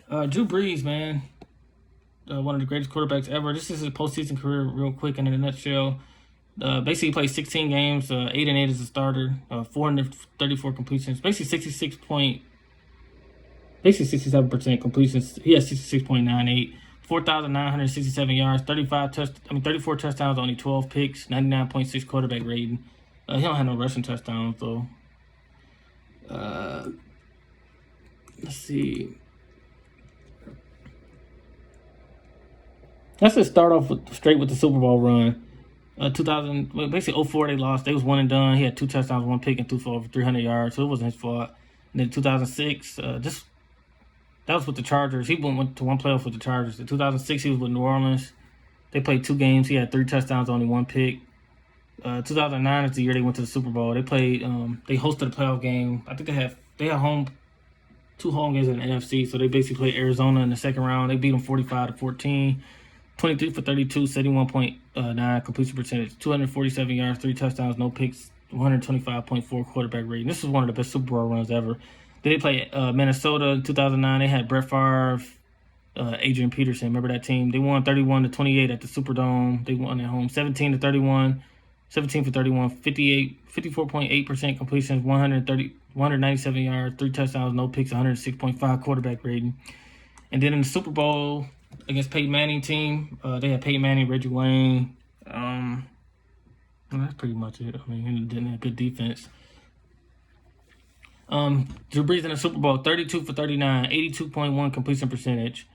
Drew Brees, man, one of the greatest quarterbacks ever. This is his postseason career, real quick and in a nutshell. Basically, he played 16 games, 8-8 as a starter, 434 completions, basically 67% completions. He has 66.98, 4,967 yards, 34 touchdowns, only 12 picks, 99.6 quarterback rating. He don't have no rushing touchdowns though. Let's see. Let's just start off straight with the Super Bowl run. 2000, basically 04 they lost. They was one and done. He had 2 touchdowns, 1 pick, and threw for over 300 yards, so it wasn't his fault. And then 2006, that was with the Chargers. He went to one playoff with the Chargers. In 2006, he was with New Orleans. They played 2 games. He had 3 touchdowns, only 1 pick. 2009 is the year they went to the Super Bowl. They played. They hosted a playoff game. I think they had 2 home games in the NFC. So they basically played Arizona in the second round. They beat them 45-14. 23 for 32, 71.9 completion percentage, 247 yards, 3 touchdowns, no picks, 125.4 quarterback rating. This is one of the best Super Bowl runs ever. Then they played Minnesota in 2009. They had Brett Favre, Adrian Peterson. Remember that team? They won 31-28 at the Superdome. They won at home 17-31, 17 for 31, 54.8% completions, 197 yards, 3 touchdowns, no picks, 106.5 quarterback rating. And then in the Super Bowl against Peyton Manning team, they had Peyton Manning, Reggie Wayne. That's pretty much it. I mean, he didn't have good defense. Drew Brees in the Super Bowl, 32 for 39, 82.1 completion percentage,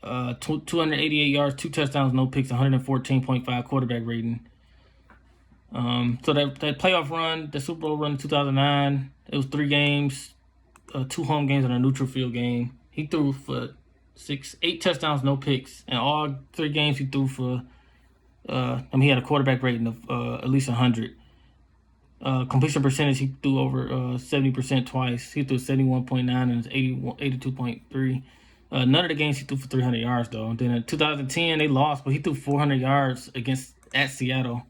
288 yards, 2 touchdowns, no picks, 114.5 quarterback rating. So that playoff run, the Super Bowl run in 2009, it was 3 games, 2 home games and a neutral field game. He threw for 8 touchdowns, no picks, and all 3 games he threw for. He had a quarterback rating of at least 100. Completion percentage, he threw over 70% twice. He threw 71.9 and 82.3. None of the games he threw for 300 yards though. And then in 2010 they lost, but he threw 400 yards at Seattle.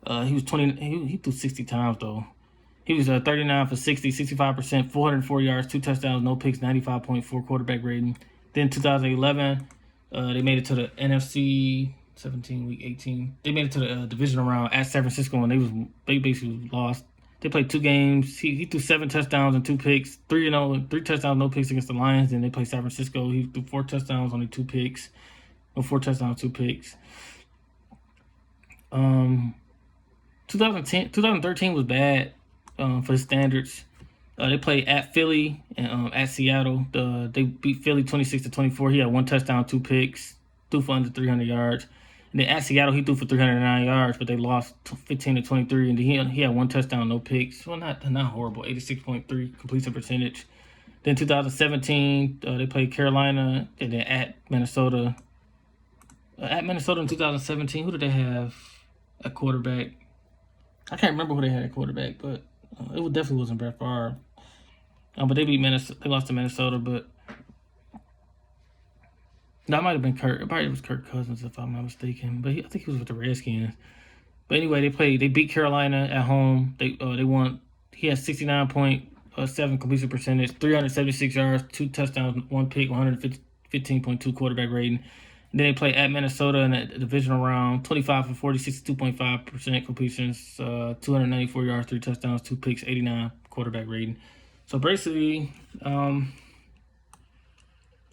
He was 20. He threw 60 times though. He was 39 for 60, 65%, 404 yards, 2 touchdowns, no picks, 95.4 quarterback rating. Then 2011, they made it to the NFC 17 week 18. They made it to the divisional round at San Francisco, and they basically lost. They played 2 games. He threw 7 touchdowns and 2 picks, 3 touchdowns, no picks against the Lions. Then they played San Francisco. He threw 4 touchdowns, only 2 picks. 4 touchdowns, 2 picks. 2013 was bad for the standards. They played at Philly and at Seattle. They beat Philly 26-24. He had 1 touchdown, 2 picks, threw for under 300 yards. And then at Seattle, he threw for 309 yards, but they lost 15-23. And he had 1 touchdown, no picks. Well, not horrible. 86.3 completion percentage. Then 2017, they played Carolina, and then at Minnesota. At Minnesota in 2017, who did they have at quarterback? I can't remember who they had at quarterback, but it definitely wasn't Brett Favre. But they beat Minnesota. They lost to Minnesota, but that might have been Kirk. It probably was Kirk Cousins, if I'm not mistaken. But I think he was with the Redskins. But anyway, they beat Carolina at home. They won. He had 69.7 completion percentage, 376 yards, 2 touchdowns, 1 pick, 115.2 quarterback rating. And then they play at Minnesota in the divisional round, 25 for 40, 62.5% completions, 294 yards, 3 touchdowns, 2 picks, 89 quarterback rating. So basically, they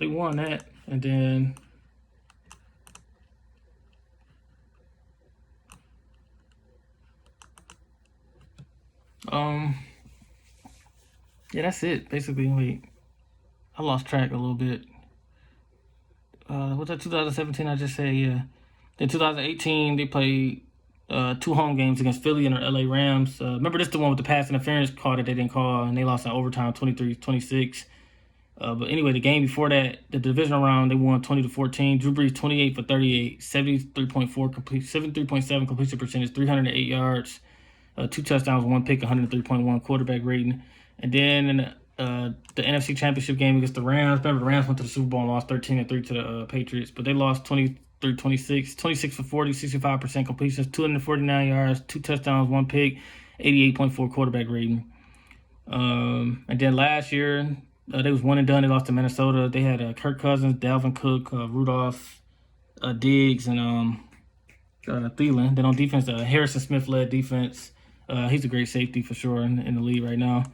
won that, and then yeah, that's it. Basically, wait, I lost track a little bit. What's that? 2017? I just said, yeah. Then 2018, they played 2 home games against Philly and the LA Rams. Remember, this is the one with the pass interference call that they didn't call, and they lost in overtime 23-26. But anyway, the game before that, the divisional round, they won 20-14. Drew Brees 28 for 38, 73.7 completion percentage, 308 yards, 2 touchdowns, 1 pick, 103.1 quarterback rating. And then in the NFC Championship game against the Rams, remember the Rams went to the Super Bowl and lost 13-3 to the Patriots, but they lost 23-26, 26 for 40, 65% completions, 249 yards, 2 touchdowns, 1 pick, 88.4 quarterback rating. And then last year, They was one and done. They lost to Minnesota. They had Kirk Cousins, Dalvin Cook, Rudolph, Diggs, and Thielen. Then on defense, Harrison Smith led defense. He's a great safety for sure in the league right now.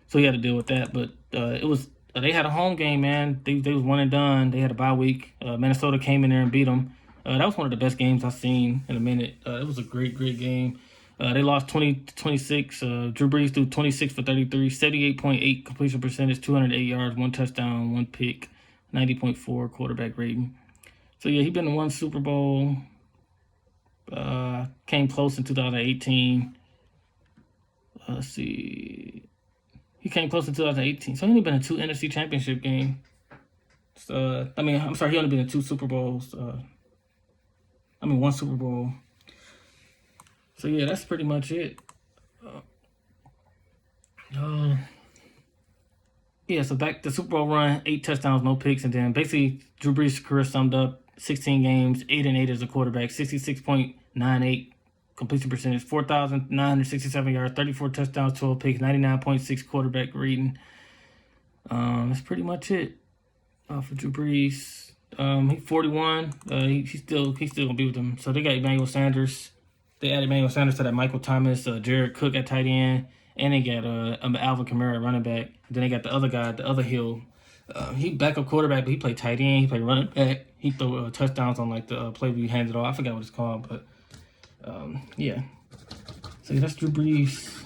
So he had to deal with that. But it was they had a home game, man. They was one and done. They had a bye week. Minnesota came in there and beat them. That was one of the best games I've seen in a minute. It was a great game. They lost 20-26. Drew Brees threw 26 for 33, 78.8 completion percentage, 208 yards, 1 touchdown, 1 pick, 90.4 quarterback rating. So yeah, he been to 1 Super Bowl. Came close in 2018. Let's see. He came close in 2018. So he only been in 2 NFC Championship games. I'm sorry, he only been in 2 Super Bowls. 1 Super Bowl. So yeah, that's pretty much it. Yeah, so back the Super Bowl run, 8 touchdowns, no picks, and then basically Drew Brees' career summed up 16 games, 8-8 as a quarterback, 66.98 completion percentage, 4,967 yards, 34 touchdowns, 12 picks, 99.6 quarterback rating. That's pretty much it for Drew Brees. He's 41. He's still gonna be with them. So they got Emmanuel Sanders. They added Emmanuel Sanders to that Michael Thomas, Jared Cook at tight end, and they got Alvin Kamara at running back. Then they got the other guy, the other Hill. He backup quarterback, but he played tight end. He played running back. He threw touchdowns on like the play we handed off. I forgot what it's called, but yeah. So that's Drew Brees.